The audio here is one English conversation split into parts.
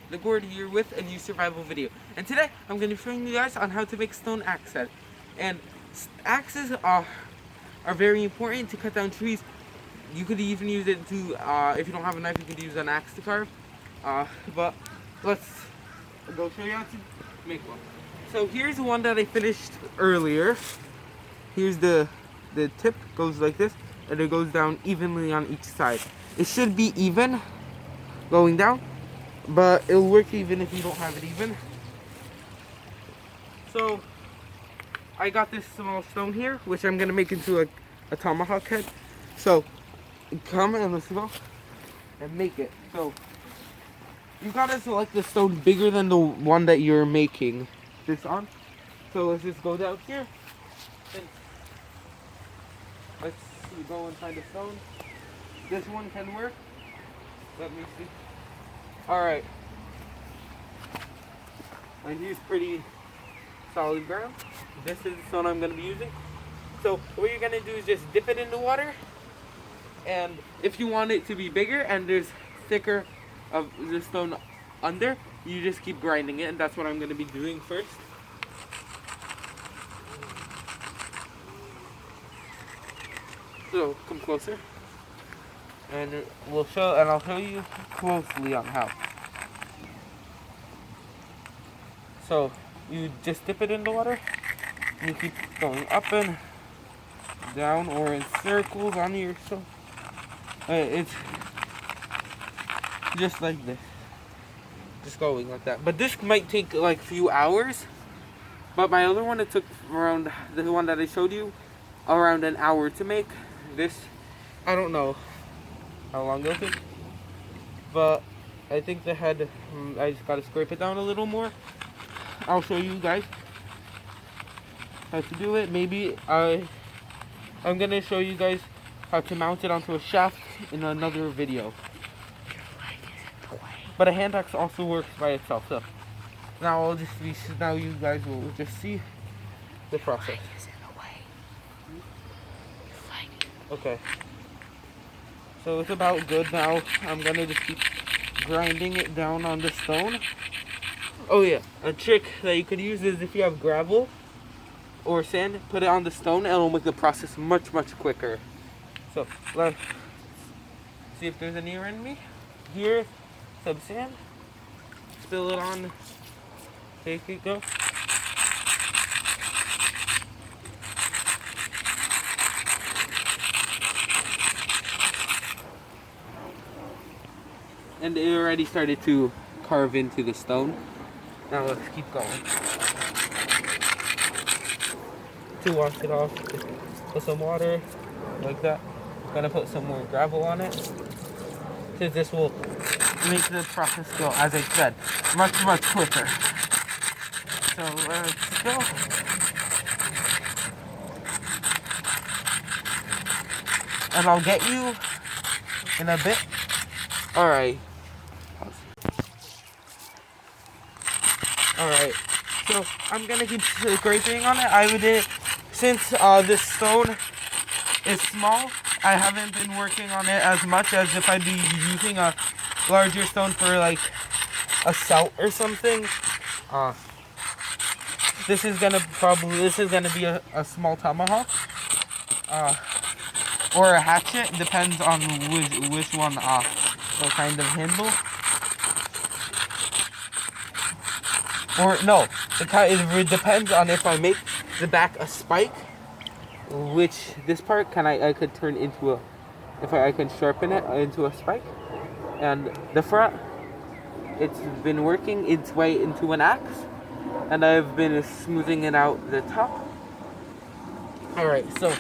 the Gourd here with a new survival video. And today I'm going to be showing you guys on how to make stone axe set. And axes are very important to cut down trees. You could even use it to, if you don't have a knife, you could use an axe to carve. But let's go show you how to make one. So here's the one that I finished earlier. Here's the tip goes like this, and it goes down evenly on each side. It should be even going down, but it'll work even if you don't have it even. So I got this small stone here, which I'm gonna make into a tomahawk head. So come and let's go and make it. So you gotta select the stone bigger than the one that you're making this on. So let's just go down here and let's go and find a stone. This one can work. Let me see. Alright. I use pretty solid ground. This is the stone I'm going to be using. So what you're going to do is just dip it in the water. And if you want it to be bigger and there's thicker of the stone under, you just keep grinding it. And that's what I'm going to be doing first. So come closer. And I'll show you closely on how. So you just dip it in the water and you keep going up and down or in circles on your stone. It's just like this. Just going like that. But this might take like a few hours. But my other one, it took around, the one that I showed you, around an hour to make. This, I don't know how long it'll take, but I think the head, I just gotta scrape it down a little more. I'll show you guys how to do it. Maybe I'm gonna show you guys how to mount it onto a shaft in another video. But a hand axe also works by itself. So now you guys will just see the process. Okay. So it's about good now. I'm gonna just keep grinding it down on the stone. Oh yeah, a trick that you could use is if you have gravel or sand, put it on the stone and it'll make the process much quicker. So let's see if there's any around me. Here's some sand. Spill it on. Take it, go. And it already started to carve into the stone. Now let's keep going. To wash it off, put some water, like that. I'm gonna put some more gravel on it, since this will make the process go, as I said, much quicker. So let's go. And I'll get you in a bit. Alright. Alright. So I'm gonna keep scraping on it. Since this stone is small, I haven't been working on it as much as if I'd be using a larger stone for like a celt or something. This is gonna be a small tomahawk. Or a hatchet, depends on which one, what kind of handle. Or no, it depends on if I make the back a spike, which this part I could turn into I can sharpen it into a spike. And the front, it's been working its way into an axe, and I've been smoothing it out the top. Alright, so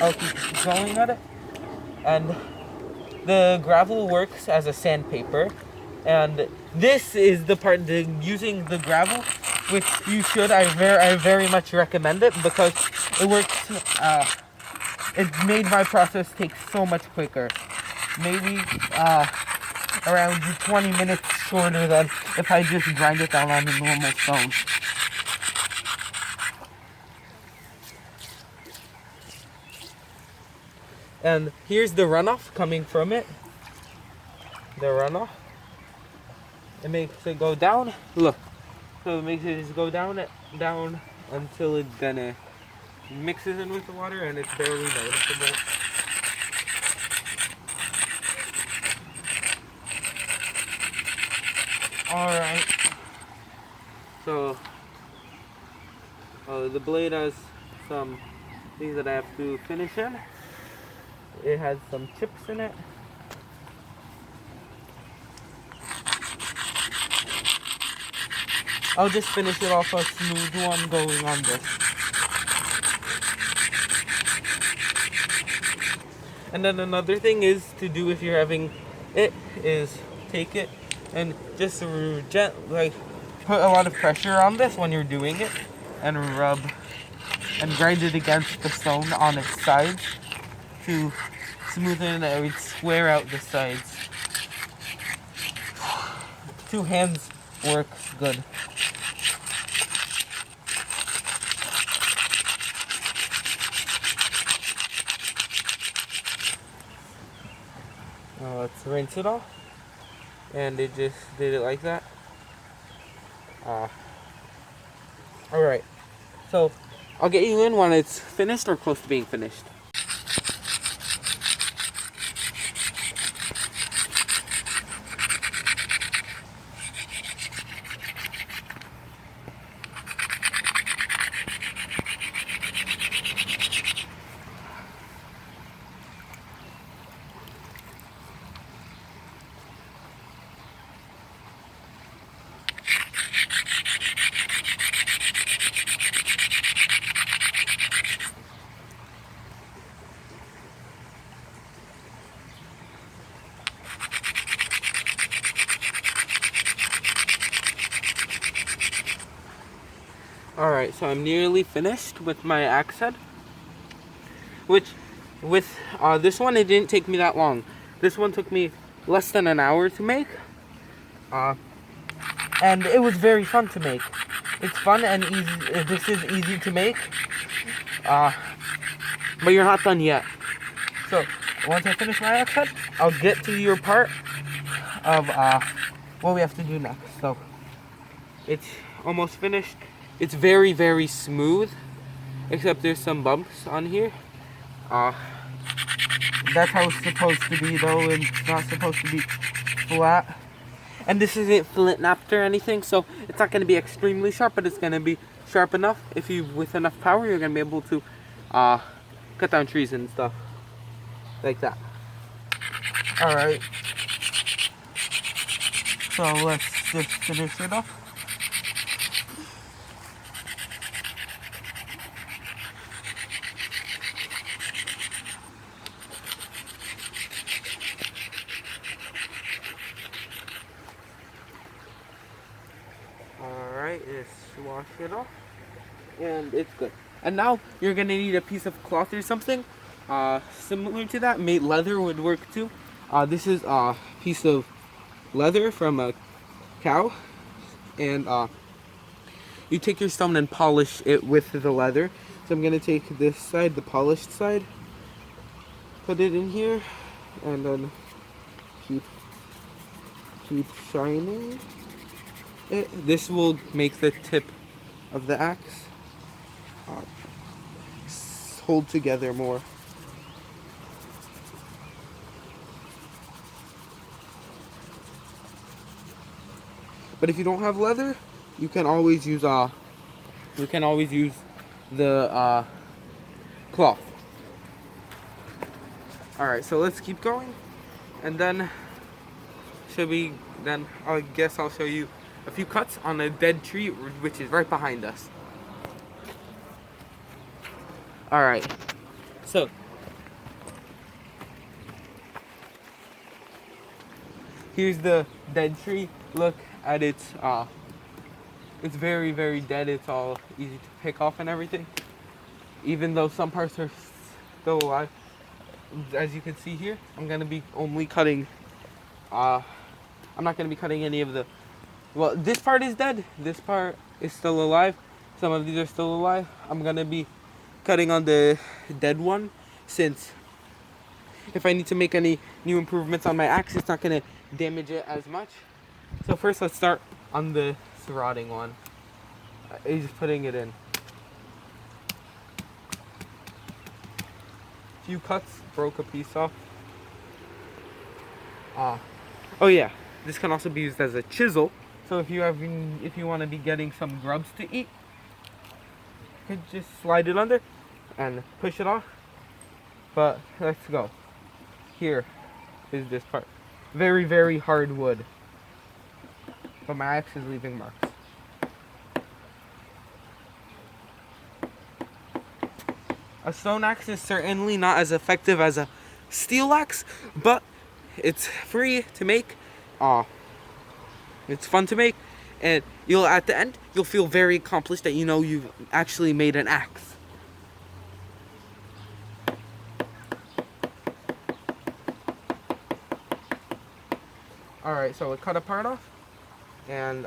I'll keep going at it. And the gravel works as a sandpaper. And this is the part, using the gravel, which you should, I very much recommend it, because it works, it made my process take so much quicker. Maybe around 20 minutes shorter than if I just grind it down on a normal stone. And here's the runoff coming from it. The runoff. it makes it go down. Look, so it makes it just go down until it then mixes in with the water and it's barely noticeable. Alright, so the blade has some things that I have to finish in. It has some chips in it. I'll just finish it off a smooth one going on this. And then another thing is to do if you're having it is take it and just like put a lot of pressure on this when you're doing it and rub and grind it against the stone on its sides to smoothen it and square out the sides. 2 hands works good. Let's rinse it off, and it just did it like that. Alright, so I'll get you in when it's finished or close to being finished. Alright, so I'm nearly finished with my axe head. Which, with this one, it didn't take me that long. This one took me less than an hour to make. And it was very fun to make. It's fun and easy. This is easy to make. But you're not done yet. So, once I finish my axe head, I'll get to your part of what we have to do next. So, it's almost finished. It's very, very smooth, except there's some bumps on here. That's how it's supposed to be, though, and it's not supposed to be flat. And this isn't flint napped or anything, so it's not going to be extremely sharp, but it's going to be sharp enough. If you, with enough power, you're going to be able to cut down trees and stuff like that. Alright, so let's just finish it off. Alright, just wash it off, and it's good. And now you're gonna need a piece of cloth or something similar to that. Made leather would work too. This is a piece of leather from a cow, and you take your stone and polish it with the leather. So I'm gonna take this side, the polished side, put it in here, and then keep shining it. This will make the tip of the axe hold together more. But if you don't have leather, you can always use the cloth. Alright, so let's keep going, and then I guess I'll show you a few cuts on a dead tree which is right behind us. Alright, so here's the dead tree. Look at its it's very, very dead. It's all easy to pick off and everything, even though some parts are still alive. As you can see here, I'm gonna be only cutting I'm not gonna be cutting any of the, well, this part is dead, this part is still alive, some of these are still alive. I'm gonna be cutting on the dead one, since if I need to make any new improvements on my axe, it's not gonna damage it as much. So first let's start on the rotting one. He's putting it in. Few cuts, broke a piece off. Oh yeah, this can also be used as a chisel. So if you want to be getting some grubs to eat, you can just slide it under and push it off. But let's go. Here is this part. Very, very hard wood. But my axe is leaving marks. A stone axe is certainly not as effective as a steel axe, but it's free to make. It's fun to make, and at the end you'll feel very accomplished that you know you've actually made an axe. Alright, so we cut a part off, and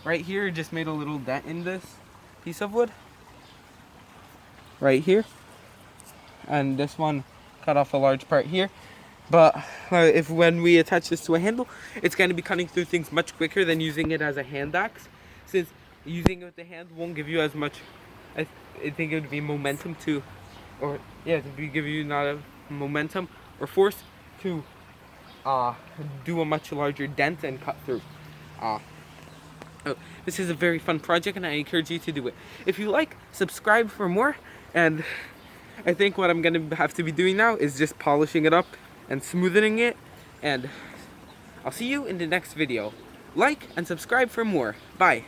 right here just made a little dent in this piece of wood. Right here. And this one cut off a large part here. But when we attach this to a handle, it's going to be cutting through things much quicker than using it as a hand axe. Since using it with the hand won't give you as much, I think it would be momentum to, or yeah, it would give you not a momentum or force to do a much larger dent and cut through. This is a very fun project and I encourage you to do it. If you like, subscribe for more, and I think what I'm going to have to be doing now is just polishing it up and smoothing it, and I'll see you in the next video. Like and subscribe for more. Bye.